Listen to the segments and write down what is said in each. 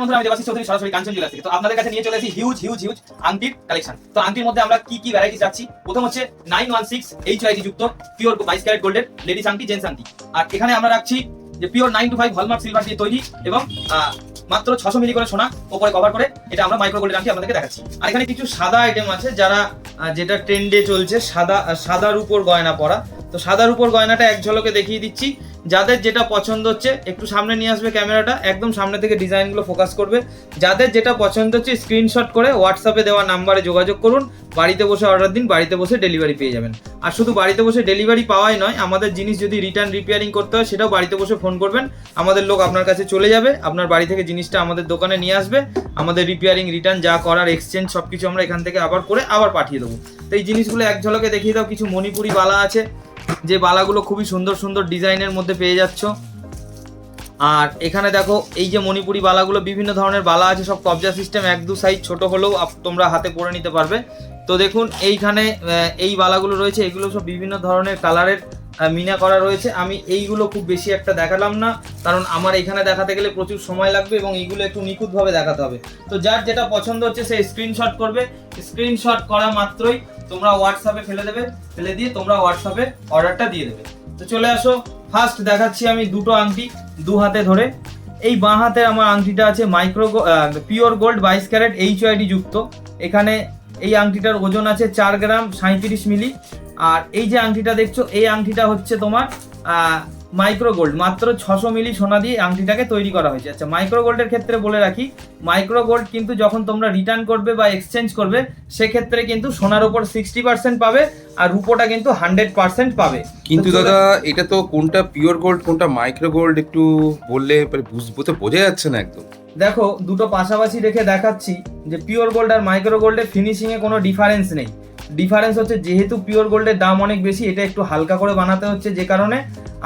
বন্ধুরা আমি দেবাশিস চৌধুরী সরাসরি কাঞ্চন জুয়েলার্স থেকে। তো আপনাদের কাছে নিয়ে চলে এসেছি হিউজ আংটির কালেকশন। তো আংটির মধ্যে আমরা কি কি ভ্যারাইটিস রাখছি, প্রথম হচ্ছে 916 HID যুক্ত পিওর 22 ক্যারেট গোল্ডের লেডিস আংটি, জেন্টস আংটি। আর এখানে আমরা রাখছি যে পিওর 925 হলমার্ক সিলভার দিয়ে তৈরি এবং মাত্র 600 মিলি করে সোনা উপরে কভার করে এটা আমরা মাইক্রো গোল্ডের আংটি আপনাদেরকে দেখাচ্ছি। আর এখানে কিছু সাদা আইটেম আছে যারা যেটা ট্রেন্ডে চলছে, সাদার উপর গয়না পরা। তো সাদার উপর গয়নাটা এক ঝলকে দেখিয়ে দিচ্ছি। যাদের যেটা পছন্দ হচ্ছে একটু সামনে নিয়ে আসবে ক্যামেরাটা, একদম সামনে থেকে ডিজাইনগুলো ফোকাস করবে। যাদের যেটা পছন্দ হচ্ছে স্ক্রিনশট করে হোয়াটসঅ্যাপে দেওয়া নাম্বারে যোগাযোগ করুন, বাড়িতে বসে অর্ডার দিন, বাড়িতে বসে ডেলিভারি পেয়ে যাবেন। আর শুধু বাড়িতে বসে ডেলিভারি পাওয়াই নয়, আমাদের জিনিস যদি রিটার্ন রিপেয়ারিং করতে হয় সেটাও বাড়িতে বসে ফোন করবেন, আমাদের লোক আপনার কাছে চলে যাবে, আপনার বাড়ি থেকে জিনিসটা আমাদের দোকানে নিয়ে আসবে। আমাদের রিপেয়ারিং, রিটার্ন যা করার, এক্সচেঞ্জ সবকিছু আমরা এখান থেকে আবার করে আবার পাঠিয়ে দেবো। তো এই জিনিসগুলো এক ঝলকে দেখিয়ে দাও। কিছু মণিপুরি বালা আছে, যে বালাগুলো খুবই সুন্দর সুন্দর ডিজাইনের মধ্যে পেয়ে যাচ্ছ। আর এখানে দেখো এই যে মণিপুরি বালাগুলো, বিভিন্ন ধরনের বালা আছে, সব কবজা সিস্টেম, 1-2 সাইজ ছোট হলেও তোমরা হাতে পরে নিতে পারবে। তো দেখুন এইখানে এই বালাগুলো রয়েছে, এগুলো সব বিভিন্ন ধরনের কালারের মিনা করা রয়েছে। আমি এইগুলো খুব বেশি একটা দেখালাম না, কারণ আমার এখানে দেখাতে গেলে প্রচুর সময় লাগবে এবং এইগুলো একটু নিখুঁতভাবে দেখাতে হবে। তো যার যেটা পছন্দ হচ্ছে সে স্ক্রিনশট করবে, স্ক্রিনশট করা মাত্রই তোমরা হোয়াটসঅ্যাপে ফেলে দিয়ে তোমরা হোয়াটসঅ্যাপে অর্ডারটা দিয়ে দেবে। তো চলে আসো, ফার্স্ট দেখাচ্ছি আমি দুটো আংটি দু হাতে ধরে। এই বাঁ হাতের আমার আংটিটা আছে পিওর গোল্ড 22 ক্যারেট HID যুক্ত। এখানে এই আংটিটার ওজন আছে 4 গ্রাম 37 মিলি। আর এই যে আংটিটা দেখছো, এই আংটিটা হচ্ছে তোমার মাইক্রো গোল্ড, মাত্র 600 মিলি সোনা দিয়ে আংটিটাকে তৈরি করা হয়েছে। আচ্ছা, মাইক্রো গোল্ডের ক্ষেত্রে বলে রাখি, মাইক্রো গোল্ড কিন্তু যখন তোমরা রিটার্ন করবে বা এক্সচেঞ্জ করবে সেক্ষেত্রে কিন্তু সোনার উপর 60% পাবে আর রূপোটা কিন্তু 100% পাবে। কিন্তু দাদা এটা তো কোনটা পিওর গোল্ড কোনটা মাইক্রো গোল্ড একটু বললে বুঝতে বোঝা যাচ্ছে না একদম। দেখো দুটো পাশাপাশি রেখে দেখাচ্ছি যে পিওর গোল্ড আর মাইক্রো গোল্ডের ফিনিশিংয়ে কোনো ডিফারেন্স নেই। ডিফারেন্স হচ্ছে যেহেতু পিওর গোল্ডের দাম অনেক বেশি, এটা একটু হালকা করে বানাতে হচ্ছে যে কারণে।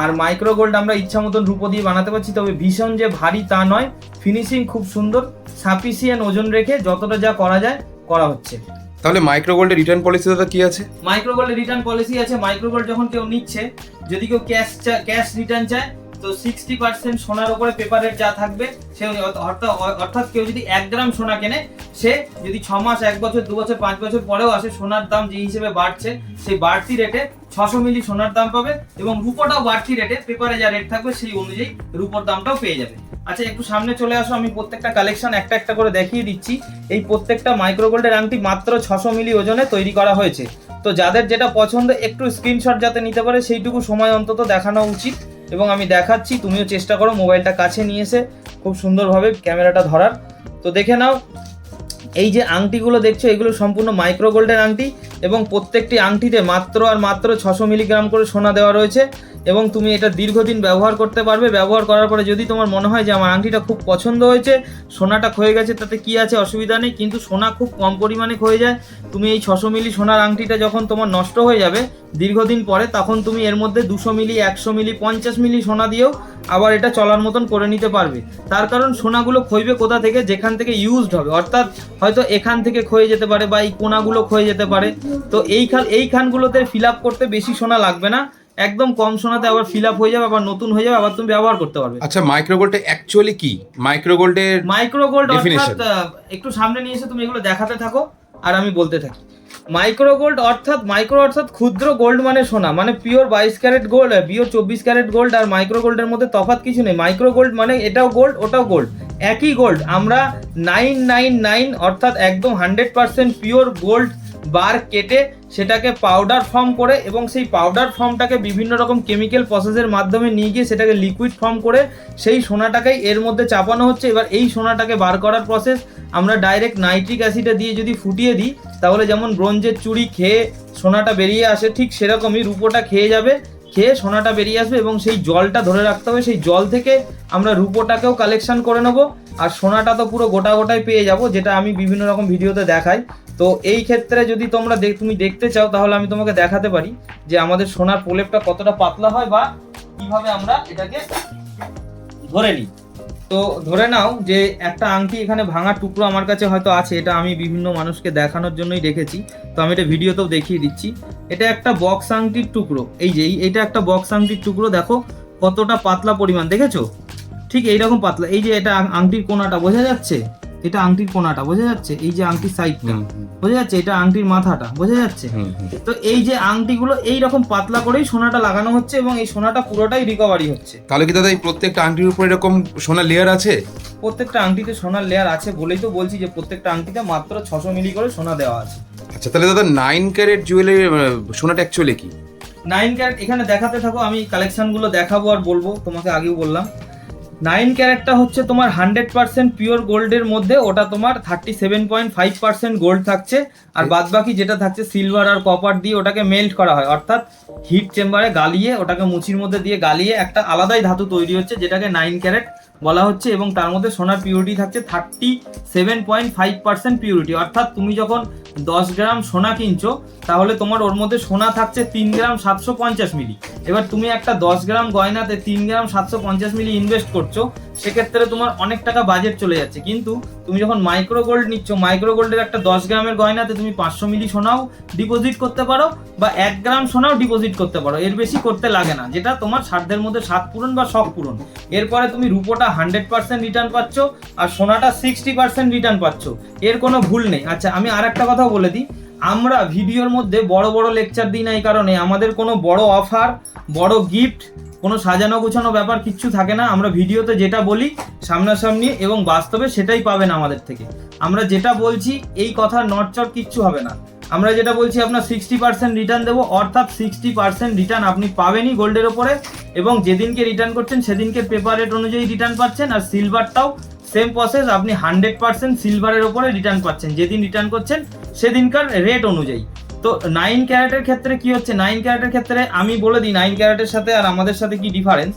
আর মাইক্রো গোল্ড আমরা ইচ্ছা মতন রূপো দিয়ে বানাতে পারছি, তবে ভীষণ যে ভারী তা নয়, ফিনিশিং খুব সুন্দর, সাফিসিয়েন্ট ওজন রেখে যতটা যা করা যায় করা হচ্ছে। তাহলে মাইক্রো গোল্ডের রিটার্ন পলিসি দাদা কি আছে? মাইক্রো গোল্ডের রিটার্ন পলিসি আছে, মাইক্রো গোল্ড যখন কেউ নিচ্ছে, যদি কেউ ক্যাশ রিটার্ন চায় তো 60% সোনার উপরে পেপারের যা থাকবে সে, অর্থাৎ কেউ যদি 1 গ্রাম সোনা কেনে, সে যদি 6 মাস, 1 বছর, 2 বছর, 5 বছর পরেও আসে, সোনার দাম যে হিসেবে বাড়ছে সেই বাড়তি রেটে 600 মিলি সোনার দাম পাবে এবং রূপোটাও বাড়তি রেটে, পেপারে যা রেট থাকবে সেই অনুযায়ী রূপোর দামটাও পেয়ে যাবে। আচ্ছা, একটু সামনে চলে আসো, আমি প্রত্যেকটা কালেকশন একটা একটা করে দেখিয়ে দিচ্ছি। এই প্রত্যেকটা মাইক্রো গোল্ডের আংটি মাত্র 600 মিলি ওজনে তৈরি করা হয়েছে। তো যাদের যেটা পছন্দ একটু স্ক্রিনশট যাতে নিতে পারে সেইটুকু সময় অন্তত দেখানো উচিত। এবং আমি দেখাচ্ছি, তুমিও চেষ্টা করো মোবাইলটা কাছে নিয়ে এসে খুব সুন্দরভাবে ক্যামেরাটা ধরার। তো দেখে নাও, এই যে আংটিগুলো দেখছো এগুলো সম্পূর্ণ মাইক্রো গোল্ডের আংটি এবং প্রত্যেকটি আংটিতে মাত্র 600 মিলিগ্রাম করে সোনা দেওয়া রয়েছে এবং তুমি এটা দীর্ঘদিন ব্যবহার করতে পারবে। ব্যবহার করার পরে যদি তোমার মনে হয় যে আমার আংটিটা খুব পছন্দ হয়েছে, সোনাটা ক্ষয়ে গেছে, তাতে কি আছে, অসুবিধা নেই। কিন্তু সোনা খুব কম পরিমাণে ক্ষয়ে যায়। তুমি এই 600 মিলি সোনার আংটিটা যখন তোমার নষ্ট হয়ে যাবে দীর্ঘদিন পরে, তখন তুমি এর মধ্যে 200 মিলি, 100 মিলি, 50 মিলি সোনা দিয়েও আবার এটা চলার মতন করে নিতে পারবে। তার কারণ সোনাগুলো ক্ষয়বে কোথা থেকে, যেখান থেকে ইউজড হবে, অর্থাৎ হয়তো এখান থেকে ক্ষয়ে যেতে পারে বা এই কোনাগুলো ক্ষয়ে যেতে পারে। তো এই খানগুলোতে ফিল আপ করতে বেশি সোনা লাগবে না, একদম কম সোনাতে আবার ফিল আপ হয়ে যাবে, আবার নতুন হয়ে যাবে, আবার তুমি ব্যবহার করতে পারবে। আচ্ছা, মাইক্রো গোল্ডটা অ্যাকচুয়ালি কি? মাইক্রো গোল্ড অর্থাৎ একটু সামনে নিয়ে এসে তুমি এগুলো দেখাতে থাকো আর আমি বলতে থাকি। মাইক্রো গোল্ড অর্থাৎ ক্ষুদ্র গোল্ড মানে সোনা, মানে pure 22 carat gold, pure 24 carat gold আর মাইক্রো গোল্ডের মধ্যে তফাৎ কিছু নেই। মাইক্রো গোল্ড মানে এটাও গোল্ড ওটাও গোল্ড, একই গোল্ড। আমরা 999 অর্থাৎ একদম 100% পিওর গোল্ড বার কেটে সেটাকে পাউডার ফর্ম করে এবং সেই পাউডার ফর্মটাকে বিভিন্ন রকম কেমিক্যাল প্রসেসের মাধ্যমে নিয়ে গিয়ে সেটাকে লিকুইড ফর্ম করে সেই সোনাটাকেই এর মধ্যে চাপানো হচ্ছে। এবার এই সোনাটাকে বার করার প্রসেস আমরা ডাইরেক্ট নাইট্রিক অ্যাসিডে দিয়ে যদি ফুটিয়ে দিই, তাহলে যেমন ব্রোঞ্জের চুড়ি খেয়ে সোনাটা বেরিয়ে আসে, ঠিক সেরকমই রূপোটা খেয়ে সোনাটা বেরিয়ে আসবে এবং সেই জলটা ধরে রাখতে হবে। সেই জল থেকে আমরা রূপোটাকেও কালেকশন করে নেব আর সোনাটা তো পুরো গোটাই পেয়ে যাব, যেটা আমি বিভিন্ন রকম ভিডিওতে দেখাই। তো এই ক্ষেত্রে যদি তুমি দেখতে চাও তাহলে আমি তোমাকে দেখাতে পারি যে আমাদের সোনার প্রলেপটা কতটা পাতলা হয় বা কিভাবে আমরা এটাকে ধরে নিই। তো ধরে নাও যে একটা আংটি এখানে ভাঙা টুকরো আমার কাছে হয়তো আছে, এটা আমি বিভিন্ন মানুষকে দেখানোর জন্যই রেখেছি। তো আমি এটা ভিডিওতেও দেখিয়ে দিচ্ছি। এটা একটা বক্স আংটির টুকরো, এই যে এইটা একটা বক্স আংটির টুকরো, দেখো কতটা পাতলা পরিমাণ, দেখেছো? ঠিক এইরকম পাতলা। এই যে এটা আংটির কোনাটা বোঝা যাচ্ছে, এটা আংটির কোনাটা বোঝা যাচ্ছে, এই যে আংটির সাইডটা বোঝা যাচ্ছে, এটা আংটির মাথাটা বোঝা যাচ্ছে। তো এই যে আংটিগুলো এইরকম পাতলা করেই সোনাটা লাগানো হচ্ছে এবং এই সোনাটা পুরোটাই রিকভারি হচ্ছে। তাহলে কি দাদা এই প্রত্যেকটা আংটির উপর এরকম সোনার লেয়ার আছে? প্রত্যেকটা আংটিতে সোনার লেয়ার আছে বলেই তো বলছি যে প্রত্যেকটা আংটিতে মাত্র 600 মিলি করে সোনা দেওয়া আছে। আচ্ছা, তাহলে দাদা 9 ক্যারেট জুয়েলারি সোনাটা অ্যাকচুয়ালি কি? 9 ক্যারেট এখানে দেখাতে থাকো, আমি কালেকশনগুলো দেখাবো আর বলবো। তোমাকে আগেও বললাম 9 ক্যারেটটা হচ্ছে তোমার 100% পিওর গোল্ডের মধ্যে, ওটা তোমার 37.5% গোল্ড থাকছে, আর বাদ বাকি যেটা থাকছে সিলভার আর কপার দিয়ে ওটাকে মেল্ট করা হয়, অর্থাৎ হিট চেম্বারে গালিয়ে ওটাকে মুচির মধ্যে দিয়ে গালিয়ে একটা আলাদাই ধাতু তৈরি হচ্ছে যেটাকে 9 ক্যারেট বলা হচ্ছে। এবং তার মধ্যে সোনার পিউরিটি থাকছে 37.5% পিউরিটি, অর্থাৎ তুমি যখন 10 গ্রাম সোনা কিনছো তাহলে তোমার ওর মধ্যে সোনা থাকছে 3 গ্রাম 750 মিলি। এবার তুমি একটা 10 গ্রাম গয়নাতে 3 গ্রাম 750 মিলি ইনভেস্ট করছো, সেক্ষেত্রে তোমার অনেক টাকা বাজেট চলে যাচ্ছে। কিন্তু তুমি যখন মাইক্রো গোল্ড নিচ্ছ, মাইক্রো গোল্ডের একটা 10 গ্রামের গয়নাতে তুমি 500 মিলি সোনাও ডিপোজিট করতে পারো বা 1 গ্রাম সোনাও ডিপোজিট করতে পারো, এর বেশি করতে লাগে না, যেটা তোমার সাধ্যের মধ্যে স্বাদ পূরণ বা শখ পূরণ। এরপরে তুমি রূপোটা 100% রিটার্ন পাচ্ছ আর সোনাটা 60% রিটার্ন পাচ্ছ, এর কোনো ভুল নেই। আচ্ছা, আমি আর একটা কথাও বলে দিই, আমরা ভিডিওর মধ্যে বড় বড় লেকচার দিই না এই কারণে, আমাদের কোনো বড় অফার, বড় গিফট, কোনো সাজানো গোছানো ব্যাপার কিচ্ছু থাকে না। আমরা ভিডিওতে যেটা বলি সামনাসামনি এবং বাস্তবে সেটাই পাবেন আমাদের থেকে। আমরা যেটা বলছি এই কথার নড়চড় কিচ্ছু হবে না। আমরা যেটা বলছি আপনার 60% রিটার্ন দেবো, অর্থাৎ 60% রিটার্ন আপনি পাবেনই গোল্ডের ওপরে, এবং যেদিনকে রিটার্ন করছেন সেদিনকে পেপার রেট অনুযায়ী রিটার্ন পাচ্ছেন। আর সিলভারটাও সেম প্রসেস, আপনি 100% সিলভারের ওপরে রিটার্ন পাচ্ছেন, যেদিন রিটার্ন করছেন সেদিনকার রেট অনুযায়ী। তো 9 ক্যারেটের ক্ষেত্রে কি হচ্ছে, 9 ক্যারেটের ক্ষেত্রে আমি বলে দিই 9 ক্যারেটের সাথে আর আমাদের সাথে কি ডিফারেন্স।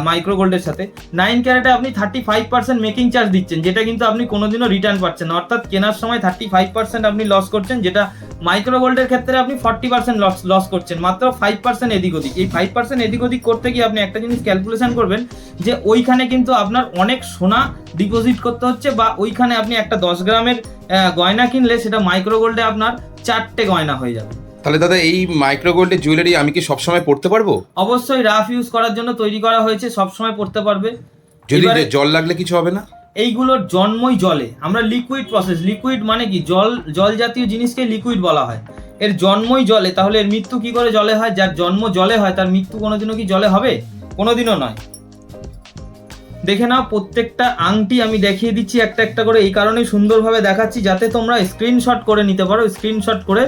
মাইক্রো গোল্ডের সাথে 9 ক্যারেটে আপনি 35% মেকিং চার্জ দিচ্ছেন, যেটা কিন্তু আপনি কোনোদিনও রিটার্ন পাচ্ছেন না, অর্থাৎ কেনার সময় 35% আপনি লস করছেন, যেটা মাইক্রো গোল্ডের ক্ষেত্রে আপনি 40% লস করছেন, মাত্র 5% এদিক ওদিক। এই 5% এদিক ওদিক করতে গিয়ে আপনি একটা জিনিস ক্যালকুলেশন করবেন যে ওইখানে কিন্তু আপনার অনেক সোনা ডিপোজিট করতে হচ্ছে, বা ওইখানে আপনি একটা 10 গ্রামের গয়না কিনলে সেটা মাইক্রো গোল্ডে আপনার 4টে গয়না হয়ে যাবে। তাহলে দাদা এই মাইক্রো গোল্ডের জুয়েলারি আমি কি সবসময় পড়তে পারবো? অবশ্যই, রাফ ইউজ করার জন্য তৈরি করা হয়েছে, সবসময় পড়তে পারবে। যদি জল লাগলে কিছু হবে না? এইগুলোর জন্মই জলে, আমরা লিকুইড প্রসেস, লিকুইড মানে কি জল জাতীয় জিনিসকে লিকুইড বলা হয়। এর জন্মই জলে, তাহলে এর মৃত্যু কি করে জলে হয়? যার জন্ম জলে হয় তার মৃত্যু কোনোদিনও কি জলে হবে? কোনোদিনও নয়। দেখে নাও, প্রত্যেকটা আংটি আমি দেখিয়ে দিচ্ছি একটা একটা করে, এই কারণেই সুন্দরভাবে দেখাচ্ছি যাতে তোমরা স্ক্রিনশট করে নিতে পারো। স্ক্রিনশট করে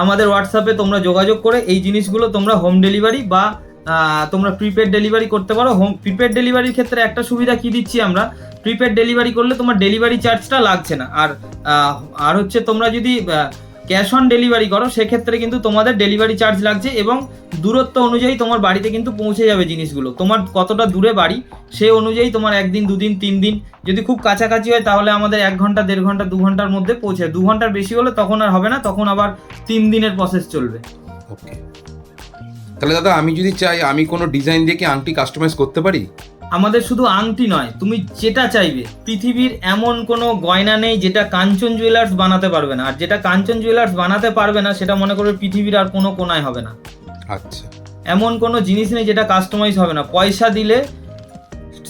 আমাদের হোয়াটসঅ্যাপে তোমরা যোগাযোগ করে এই জিনিসগুলো তোমরা হোম ডেলিভারি বা তোমরা প্রিপেড ডেলিভারি করতে পারো। প্রিপেড ডেলিভারির ক্ষেত্রে একটা সুবিধা কি দিচ্ছি আমরা, প্রিপেড ডেলিভারি করলে তোমার ডেলিভারি চার্জটা লাগছে না। আর হচ্ছে তোমরা যদি ক্যাশ অন ডেলিভারি করো সেক্ষেত্রে কিন্তু তোমাদের ডেলিভারি চার্জ লাগছে, এবং দূরত্ব অনুযায়ী তোমার বাড়িতে কিন্তু পৌঁছে যাবে জিনিসগুলো। তোমার কতটা দূরে বাড়ি সেই অনুযায়ী তোমার 1 দিন 2 দিন 3 দিন, যদি খুব কাছাকাছি হয় তাহলে আমাদের 1 ঘন্টা 1.5 ঘন্টা 2 ঘন্টার মধ্যে পৌঁছে। 2 ঘন্টার বেশি হলে তখন আর হবে না, তখন আবার 3 দিনের প্রসেস চলবে। ওকে, তাহলে দাদা আমি যদি চাই আমি কোনো ডিজাইন দিয়ে কি আংটি কাস্টমাইজ করতে পারি? আমাদের শুধু আংটি নয়, তুমি যেটা চাইবে, পৃথিবীর এমন কোনো গয়না নেই যেটা কাঞ্চন জুয়েলার্স বানাতে পারবে না, আর যেটা কাঞ্চন জুয়েলার্স বানাতে পারবে না সেটা মনে করবে পৃথিবীর আর কোনো কোনায় হবে না। আচ্ছা, এমন কোনো জিনিস নেই যেটা কাস্টমাইজ হবে না। পয়সা দিলে,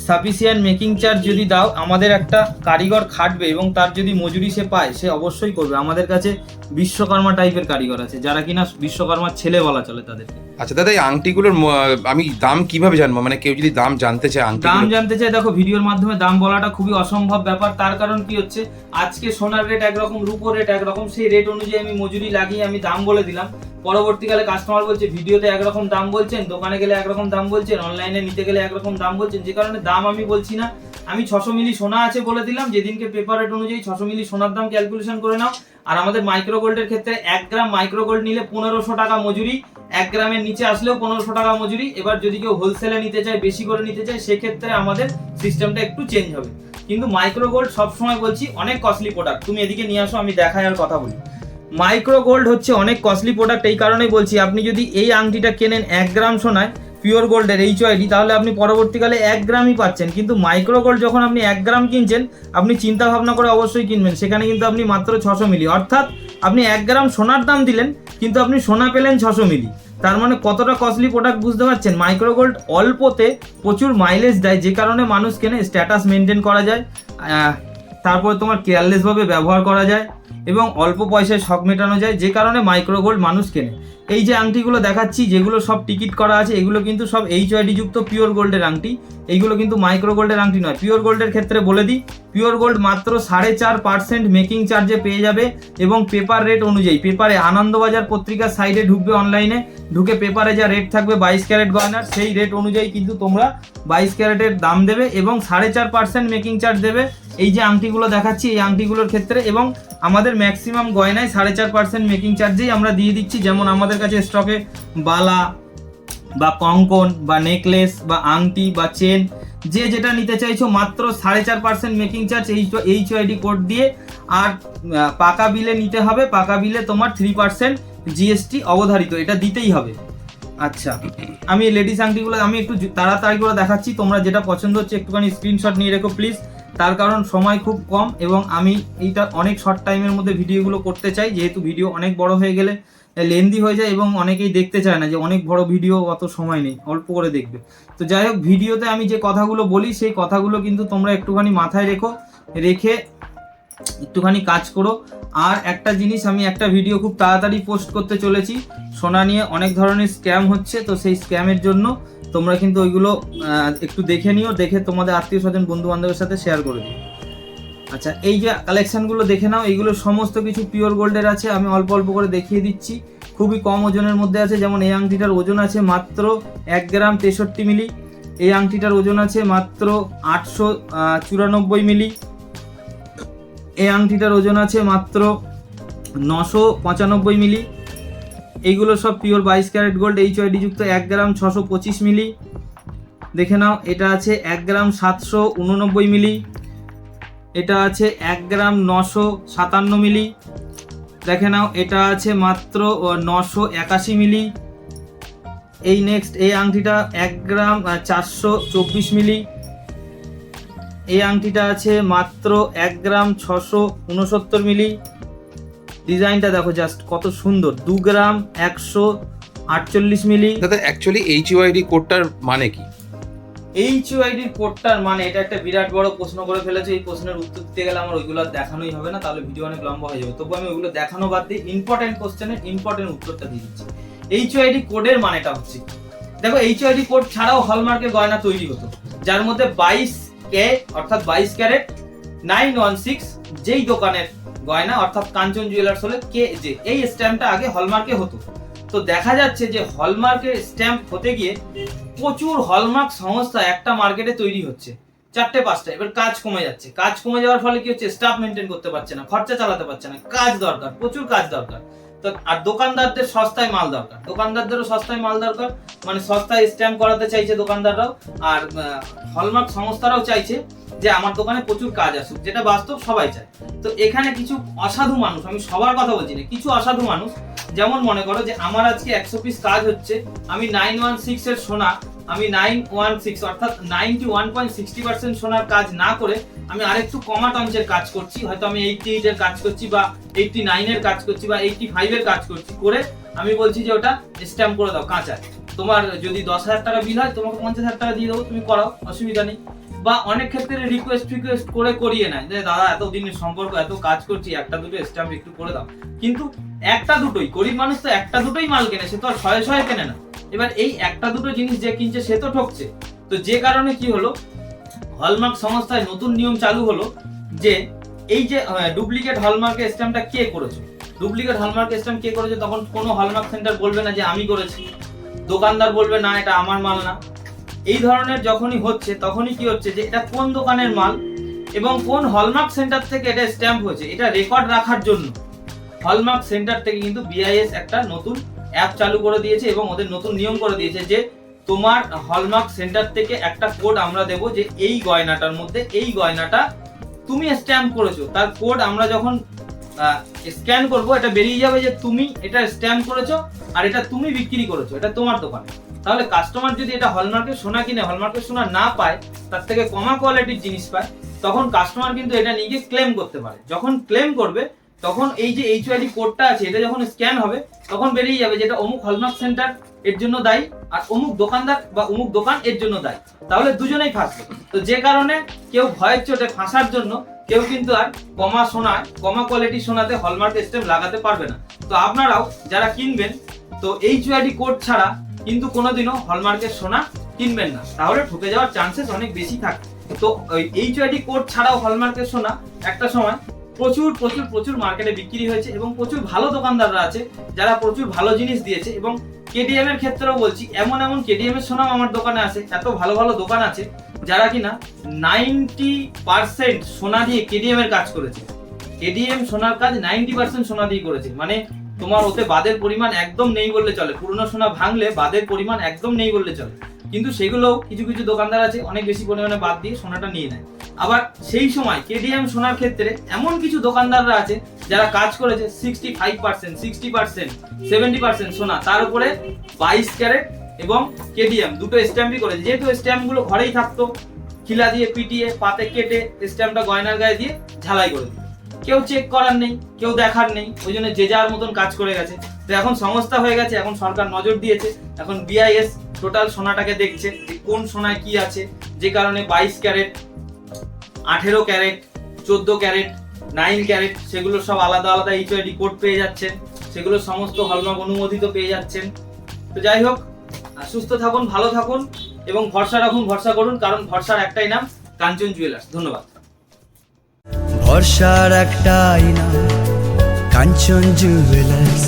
সাফিসিয়েন্ট মেকিং চার্জ যদি দাও, আমাদের একটা কারিগর খাটবে এবং তার যদি মজুরি সে পায় সে অবশ্যই করবে। আমাদের কাছে বিশ্বকর্মা টাইপের কারিগর আছে, যারা কিনা বিশ্বকর্মার ছেলে বলা চলে তাদেরকে। আচ্ছা দাদা, এই আংটিগুলোর আমি দাম কিভাবে জানবো? মানে কেউ যদি দাম জানতে চায়, দাম জানতে চায়, দেখো ভিডিওর মাধ্যমে দাম বলাটা খুবই অসম্ভব ব্যাপার। তার কারণ কি হচ্ছে, আজকে সোনার রেট একরকম, রূপোর রেট একরকম, সেই রেট অনুযায়ী আমি মজুরি লাগিয়ে আমি দাম বলে দিলাম। পরবর্তীকালে কাস্টমার বলছে ভিডিওতে একরকম দাম বলছেন, দোকানে গেলে একরকম দাম বলছেন, অনলাইনে নিতে গেলে একরকম দাম বলছেন, যে কারণে দাম আমি বলছি না। আমি 600 মিলি সোনা আছে বলে দিলাম, যেদিনকে পেপার রেট অনুযায়ী 600 মিলি সোনার দাম ক্যালকুলেশন করে নাও। আর আমাদের মাইক্রো গোল্ডের ক্ষেত্রে 1 গ্রাম মাইক্রো গোল্ড নিলে 1500 টাকা মজুরি, 1 গ্রামের নিচে আসলেও 1500 টাকা মজুরি। এবার যদি কেউ হোলসেলে নিতে চায়, বেশি করে নিতে চায়, সেক্ষেত্রে আমাদের সিস্টেমটা একটু চেঞ্জ হবে। কিন্তু মাইক্রো গোল্ড সবসময় বলছি অনেক কস্টলি প্রোডাক্ট। তুমি এদিকে নিয়ে আসো, আমি দেখাই আর কথা বলি। মাইক্রো গোল্ড হচ্ছে অনেক কস্টলি প্রোডাক্ট, এই কারণেই বলছি আপনি যদি এই আংটিটা কেনেন 1 গ্রাম সোনায় পিওর গোল্ডের HYD, তাহলে আপনি পরবর্তীকালে 1 গ্রামই পাচ্ছেন। কিন্তু মাইক্রো গোল্ড যখন আপনি 1 গ্রাম কিনছেন, আপনি চিন্তা ভাবনা করে অবশ্যই কিনবেন, সেখানে কিন্তু আপনি মাত্র 600 মিলি, অর্থাৎ আপনি 1 গ্রাম সোনার দাম দিলেন কিন্তু আপনি সোনা পেলেন 600 মিলি। তার মানে কতটা কস্টলি প্রোডাক্ট বুঝতে পারছেন। মাইক্রোগোল্ড অল্পতে প্রচুর মাইলেজ দেয়, যে কারণে মানুষ কেনে। স্ট্যাটাস মেনটেন করা যায়, তারপরে তোমার কেয়ারলেসভাবে ব্যবহার করা যায় এবং অল্প পয়সায় শখ মেটানো যায়, যে কারণে মাইক্রোগোল্ড মানুষ কেনে। এই যে আংটিগুলো দেখাচ্ছি, যেগুলো সব টিকিট করা আছে, এগুলো কিন্তু সব HYD যুক্ত পিওর গোল্ডের আংটি। এইগুলো কিন্তু মাইক্রো গোল্ডের আংটি নয়। পিওর গোল্ডের ক্ষেত্রে বলে দিই, পিওর গোল্ড মাত্র 4.5% মেকিং চার্জে পেয়ে যাবে এবং পেপার রেট অনুযায়ী, পেপারে আনন্দবাজার পত্রিকার সাইডে ঢুকবে, অনলাইনে ঢুকে পেপারে যা রেট থাকবে 22 ক্যারেট গয়নার, সেই রেট অনুযায়ী কিন্তু তোমরা 22 ক্যারেটের দাম দেবে এবং 4.5% মেকিং চার্জ দেবে। এই যে আংটিগুলো দেখাচ্ছি, এই আংটিগুলোর ক্ষেত্রে এবং আমাদের ম্যাক্সিমাম গয়নায় 4.5% মেকিং চার্জেই আমরা দিয়ে দিচ্ছি। যেমন আমাদের কাছে স্টকে বালা বা কঙ্কন বা নেকলেস বা আংটি বা চেন, যে যেটা নিতে চাইছো মাত্র 4.5% মেকিং চার্জ HYD কোড দিয়ে। আর পাকা বিলে নিতে হবে, পাকা বিলে তোমার 3% GST অবধারিত, এটা দিতেই হবে। আচ্ছা, আমি লেডিস আংটিগুলো আমি একটু তাড়াতাড়ি করে দেখাচ্ছি, তোমরা যেটা পছন্দ হচ্ছে একটুখানি স্ক্রিনশট নিয়ে রেখো প্লিজ। তার কারণ সময় খুব কম এবং আমি এইটা অনেক শর্ট টাইমের মধ্যে ভিডিওগুলো করতে চাই, যেহেতু ভিডিও অনেক বড় হয়ে গেলে লেন্দি হয়ে যায় এবং অনেকেই দেখতে চায় না, যে অনেক বড় ভিডিও অত সময় নেই, অল্প করে দেখবে। তো যাই হোক, ভিডিওতে আমি যে কথাগুলো বলি সেই কথাগুলো কিন্তু তোমরা একটুখানি মাথায় রেখে একটুখানি কাজ করো। আর একটা জিনিস, আমি একটা ভিডিও খুব তাড়াতাড়ি পোস্ট করতে চলেছি, সোনা নিয়ে অনেক ধরনের স্ক্যাম হচ্ছে, তো সেই স্ক্যামের জন্য তোমরা কিন্তু ওইগুলো একটু দেখে নিও, দেখে তোমাদের আত্মীয় স্বজন বন্ধু বান্ধবের সাথে শেয়ার করে দিও। আচ্ছা, এই যে কালেকশনগুলো দেখে নাও, এইগুলো সমস্ত কিছু পিওর গোল্ডের আছে। আমি অল্প অল্প করে দেখিয়ে দিচ্ছি, খুবই কম ওজনের মধ্যে আছে। যেমন এই আংটিটার ওজন আছে মাত্র 1 গ্রাম 63 মিলি, এই আংটিটার ওজন আছে মাত্র 894 মিলি, এই আংটিটার ওজন আছে মাত্র 995 মিলি। এইগুলো সব পিওর 22 ক্যারেট গোল্ড HYD যুক্ত 1 গ্রাম 625 মিলি। দেখে নাও, এটা আছে 1 গ্রাম 789 মিলি, এটা আছে 1 গ্রাম 957 মিলি। দেখে নাও, এটা আছে মাত্র 981 মিলি। এই নেক্সট এই আংটিটা 1 গ্রাম 424 মিলি, এই আংটিটা আছে মাত্র 1 গ্রাম 669 মিলি। ডিজাইনটা দেখো জাস্ট কত সুন্দর, 2 গ্রাম 148 মিলি। দাদা অ্যাকচুয়ালি HYD কোডটার মানে কি? HYD কোডটার মানে, এটা একটা বিরাট বড় প্রশ্ন করে ফেলেছে। এই প্রশ্নের উত্তর দিতে গেলে আমার ওইগুলো দেখানোই হবে না, তাহলে ভিডিও অনেক লম্বা হয়ে যাবে। তবু আমি ওইগুলো দেখানো বাদ দিয়ে ইম্পর্টেন্ট কোশ্চেনের ইম্পর্টেন্ট উত্তরটা দিয়ে দিচ্ছি। HYD কোডের মানেটা হচ্ছে, দেখো HYD কোড ছাড়াও হলমার্কের গয়না তৈরি হতো, যার মধ্যে 22K অর্থাৎ 22 ক্যারেট 916 যেই দোকানের গয়না অর্থাৎ কাঞ্চন জুয়েলার্স হলে KJ, এই স্ট্যাম্পটা আগে হলমার্কে হতো। তো দেখা যাচ্ছে যে হলমার্কের স্ট্যাম্প হতে গিয়ে প্রচুর হলমার্ক সংস্থা একটা মার্কেটে তৈরি হচ্ছে, 4-5টা। এবার কাজ কমে যাচ্ছে, কাজ কমে যাওয়ার ফলে কি হচ্ছে, স্টাফ মেনটেন করতে পারছে না, খরচা চালাতে পারছে না, কাজ দরকার, প্রচুর কাজ দরকার। তো আর দোকানদারদের সস্তায় মাল দরকার, দোকানদারদেরও সস্তায় মাল দরকার, মানে সস্তায় স্ট্যাম্প করাতে চাইছে দোকানদাররাও, আর হলমার্ক সংস্থারাও চাইছে যে আমার দোকানে প্রচুর কাজ আসুক, যেটা বাস্তব সবাই চায়। তো এখানে কিছু অসাধু মানুষ, আমি সবার কথা বলছি না, কিছু অসাধু মানুষ, যেমন মনে করো যে আমার আজকে 100 পিস কাজ হচ্ছে, আমি 916 এর সোনা, আমি 916 অর্থাৎ 91.60% সোনার কাজ না করে আমি আরেকটু কমা টঞ্চের কাজ করছি, হয়তো আমি 88 এর কাজ করছি বা 89 এর কাজ করছি বা 85 এর কাজ করছি, করে আমি বলছি যে ওটা স্ট্যাম্প করে দাও কাঁচায়, তোমার যদি 10,000 টাকা বিল হয় তোমাকে 50,000 টাকা দিয়ে দেবো, তুমি করাও, অসুবিধা নেই। বা অনেক ক্ষেত্রে রিকোয়েস্ট করে করিয়ে নেয় যে দাদা এত দিনের সম্পর্ক, এত কাজ করছি, একটা দুটো স্ট্যাম্প একটু করে দাও। কিন্তু একটা দুটোই, গরিব মানুষ তো একটা দুটোই মাল কেনে, সে তো আর শয়ে শয়ে কেনে না। এবার এই একটা দুটো জিনিস যে কিনছে সে তো ঠকছে। তো যে কারণে কি হলো, হলমার্ক সংস্থায় নতুন নিয়ম চালু হলো যে এই যে ডুপ্লিকেট হলমার্কের স্ট্যাম্পটা কে করেছে, ডুপ্লিকেট হলমার্ক স্ট্যাম্প কে করেছে, তখন কোনো হলমার্ক সেন্টার বলবে না যে আমি করেছি, দোকানদার বলবে না এটা আমার মাল না। এই ধরনের যখনই হচ্ছে তখনই কি হচ্ছে যে এটা কোন দোকানের মাল এবং কোন হলমার্ক সেন্টার থেকে এটা স্ট্যাম্প হয়েছে, এটা রেকর্ড রাখার জন্য হলমার্ক সেন্টার থেকে কিন্তু BIS একটা নতুন অ্যাপ চালু করে দিয়েছে এবং ওদের নতুন নিয়ম করে দিয়েছে যে তোমার হলমার্ক সেন্টার থেকে একটা কোড আমরা দেবো যে এই গয়নাটার মধ্যে এই গয়নাটা তুমি স্ট্যাম্প করেছো, তার কোড আমরা যখন স্ক্যান করবো এটা বেরিয়ে যাবে যে তুমি এটা স্ট্যাম্প করেছো আর এটা তুমি বিক্রি করেছো, এটা তোমার দোকানে। তাহলে কাস্টমার যদি এটা হলমার্কের সোনা কিনে হলমার্কের সোনা না পায়, তার থেকে কমা কোয়ালিটির জিনিস পায়, তখন কাস্টমার কিন্তু এটা নিয়ে ক্লেম করতে পারে। যখন ক্লেম করবে তখন এই যে HUID কোডটা আছে এটা যখন স্ক্যান হবে তখন বেরিয়ে যাবে যে এটা অমুক হলমার্ক সেন্টার এর জন্য দায়ী আর অমুক দোকানদার বা অমুক দোকান এর জন্য দায়ী, তাহলে দুজনেই ফাঁসবে। তো যে কারণে কেউ ভয়ের চোটে ফাঁসার জন্য কেউ কিন্তু আর কমা কোয়ালিটি সোনাতে হলমার্ক স্ট্যাম্প লাগাতে পারবে না। তো আপনারাও যারা কিনবেন তো HUID কোড ছাড়া কিন্তু কোনোদিনও হলমার্কের সোনা কিনবেন না, তাহলে ঠকে যাওয়ার চান্সেস অনেক বেশি থাকে। তো ওই HUID কোড ছাড়াও হলমার্কের সোনা একটা সময় প্রচুর প্রচুর প্রচুর মার্কেটে বিক্রি হয়েছে এবং প্রচুর ভালো দোকানদাররা আছে যারা প্রচুর ভালো জিনিস দিয়েছে। এবং KTM এর ক্ষেত্রেও বলছি, এমন KTM এর সোনাও আমার দোকানে আছে, এত ভালো ভালো দোকান আছে যারা কিনা 90% সোনা দিয়ে KTM এর কাজ করেছে। KTM সোনার কাজ 90% সোনা দিয়ে করেছে, মানে তোমার ওতে বাদের পরিমাণ একদম নেই বললে চলে। পুরনো সোনা ভাঙলে বাদের পরিমাণ একদম নেই বললে চলে, কিন্তু সেগুলো কিছু কিছু দোকানদার আছে অনেক বেশি পরিমাণে বাদ দিয়ে সোনাটা নিয়ে নেয়। আবার সেই সময় KTM সোনার ক্ষেত্রে এমন কিছু দোকানদাররা আছে যারা কাজ করেছে 65%, 60%, 70% সোনা, তার উপরে 22 ক্যারেট এবং KTM দুটো স্ট্যাম্পই করেছে। যেহেতু স্ট্যাম্পগুলো ঘরেই থাকতো, খিলা দিয়ে পিটিয়ে পাতে কেটে স্ট্যাম্পটা গয়নার গায়ে দিয়ে ঝালাই করে দিত, কেউ চেক করার নেই, কেউ দেখার নেই, ওই জন্য যে যার মতন কাজ করে গেছে। তো এখন সংস্থা হয়ে গেছে, এখন সরকার নজর দিয়েছে, এখন BIS টোটাল সোনাটাকে দেখছে যে কোন সোনায় কি আছে, যে কারণে 22 ক্যারেট, 18 ক্যারেট, 14 ক্যারেট, 9 ক্যারেট সেগুলো সব আলাদা আলাদা HUID কোড পেয়ে যাচ্ছেন, সেগুলো সমস্ত হলমার্ক অনুমোদিত পেয়ে যাচ্ছেন। তো যাই হোক, সুস্থ থাকুন, ভালো থাকুন এবং ভরসা করুন, কারণ ভরসার একটাই নাম কাঞ্চন জুয়েলার্স। ধন্যবাদ। ভরসার একটাই নাম কাঞ্চন জুয়েলার্স।